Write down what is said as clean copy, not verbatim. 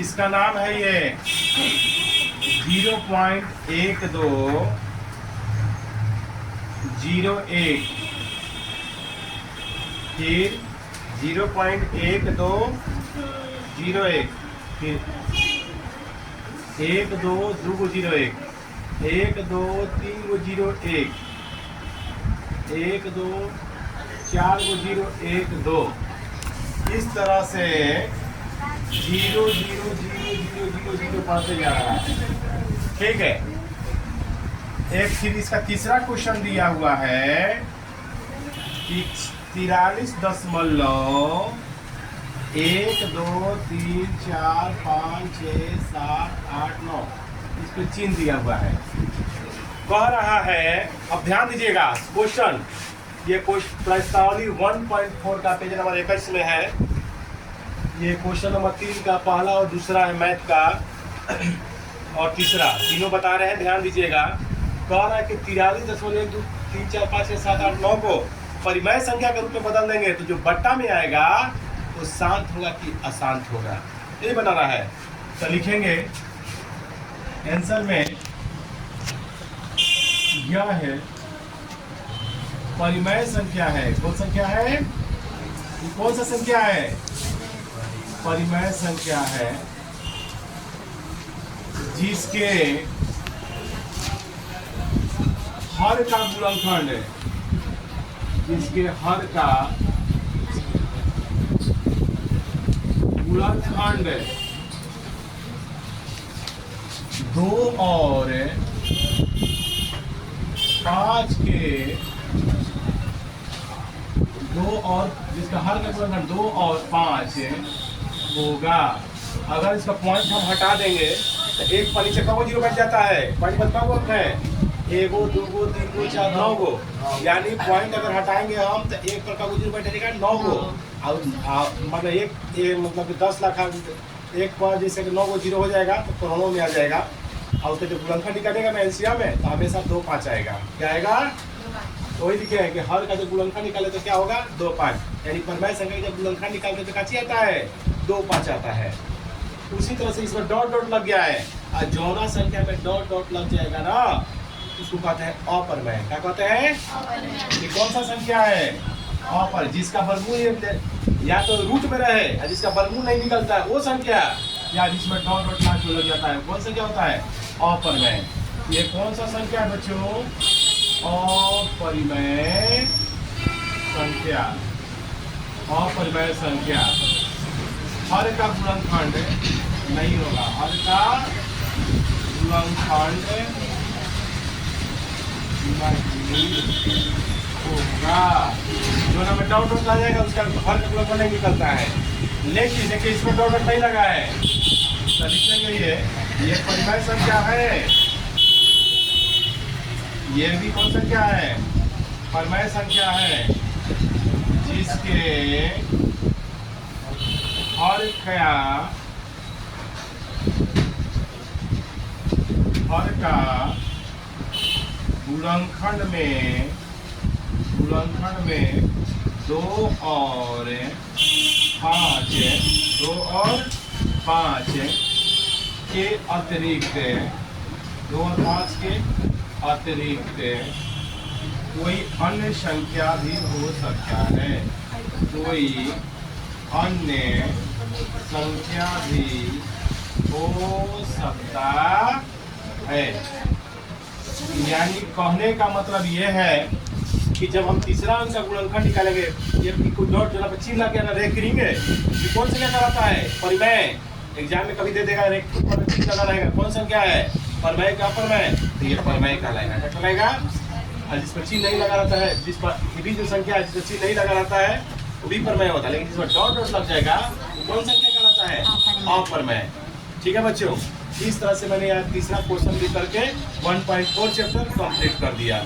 इसका नाम है ये 0.1201, फिर 0.1201, फिर 1 2 2 को 01, 1 2 3 को 01, 1 2 4 को 0 1 2, इस तरह से 0 0 0 0 0 0 बढ़ते जा रहा है। ठीक है। एक फिर इसका तीसरा क्वेश्चन दिया हुआ है कि 43.1 2 3 4 5 6 7 8 9 इस पे चिन्ह दिया हुआ है। कह रहा है, अब ध्यान दीजिएगा क्वेश्चन, ये प्रश्नावली 1.4 का पेज नंबर 21 में है। ये क्वेश्चन नंबर 3 का पहला और दूसरा है मैथ का, और तीसरा, तीनों बता रहे हैं, ध्यान दीजिएगा। कह रहा है कि 43.1 2 3 4 5 6 7 8 9 को परिमेय संख्या के रूप में बदल देंगे तो जो बट्टा में आएगा वो शांत होगा कि अशांत होगा, ये बना रहा है। तो लिखेंगे आंसर में, यह है परिमेय संख्या है। कौन संख्या है? कौन सा संख्या है? परिमेय संख्या है जिसके हर का गुणनखंड, जिसके हर का गुणनखंड 2 और 5 के 2 और जिसका हर का गुणनखंड 2 और 5 होगा। अगर इसका पॉइंट हम हटा देंगे तो एक पर नीचे कब 0 बैठ जाता है? पॉइंट पर कब होता है? 1 2 3 4 9 को, यानी पॉइंट अगर हटाएंगे हम तो एक पर कब 0 बैठेगा? 9 को। और मतलब एक मतलब कि 10 लाख एक पर जैसे कि 9 को 0 हो जाएगा तो करोड़ों में आ जाएगा। और उसका जब गुणनखंड निकालेगा मैं एलसीएम में तो हमेशा 2 5 आएगा। क्या आएगा? तो वही लिखे है कि हर का जब गुणनखंड निकाले तो क्या होगा? 2 5, यानी परिमेय संख्या जब गुणनखंड निकालते तो क्या आता है? 2 5 आता है। उसी तरह से इसमें डॉट डॉट लग गया है, और जौना संख्या में डॉट डॉट लग जाएगा ना उसको कहते हैं अपरिमेय। क्या कहते हैं? ये कौन सा संख्या है? अपर, जिसका वर्गमूल या तो रूट में रहे या जिसका वर्गमूल नहीं निकलता है वो संख्या, या जिसमें डॉट डॉट लास्ट लग जाता है कौन संख्या होता है? अपरिमेय। ये कौन सा संख्या है बच्चों? अपरिमेय संख्या। अपरिमेय संख्या हर का गुणनखंड नहीं होगा, हर का गुणनखंड नहीं होगा। जो ना में डॉट डॉट आ जाएगा उसका हर का गुणनखंड नहीं निकलता है। लेकिन देखिए इसमें डॉट डॉट नहीं लगा है तो लिखेंगे ये परिमेय संख्या है। ये भी कौन संख्या है? परिमेय संख्या है जिसके हर का गुणनखंड में 2 और 5 के अतिरिक्त, 2 और 5 के अतिरिक्त कोई अन्य संख्या भी हो सकता है। कोई अन्य संख्या भी हो सकता है। यानी कहने का मतलब ये है कि जब हम तीसरा अंक का गुणनखंड निकालेंगे, ये कोई डॉट जो ना चिन्ह लग गया ना रेख करेंगे, ये कौन संख्या कहलाता है? परिमेय। एग्जाम में कभी दे देगा रेख पर चिन्ह लगा रहेगा, कौन संख्या है? परिमेय का अपरिमेय, तो ये परिमेय कहलाएगा। क्या कहलाएगा? और जिस पर चिन्ह नहीं लगा रहता है, जिस पर भी जो संख्या है जिस पर चिन्ह नहीं लगा रहता है वो भी परिमेय होता है, लेकिन जिस पर डॉट डॉट लग जाएगा वो कौन संख्या कहलाता है? अपरिमेय। ठीक है बच्चों, इस तरह से मैंने यहाँ तीसरा क्वेश्चन भी करके 1.4 चैप्टर कंप्लीट कर दिया।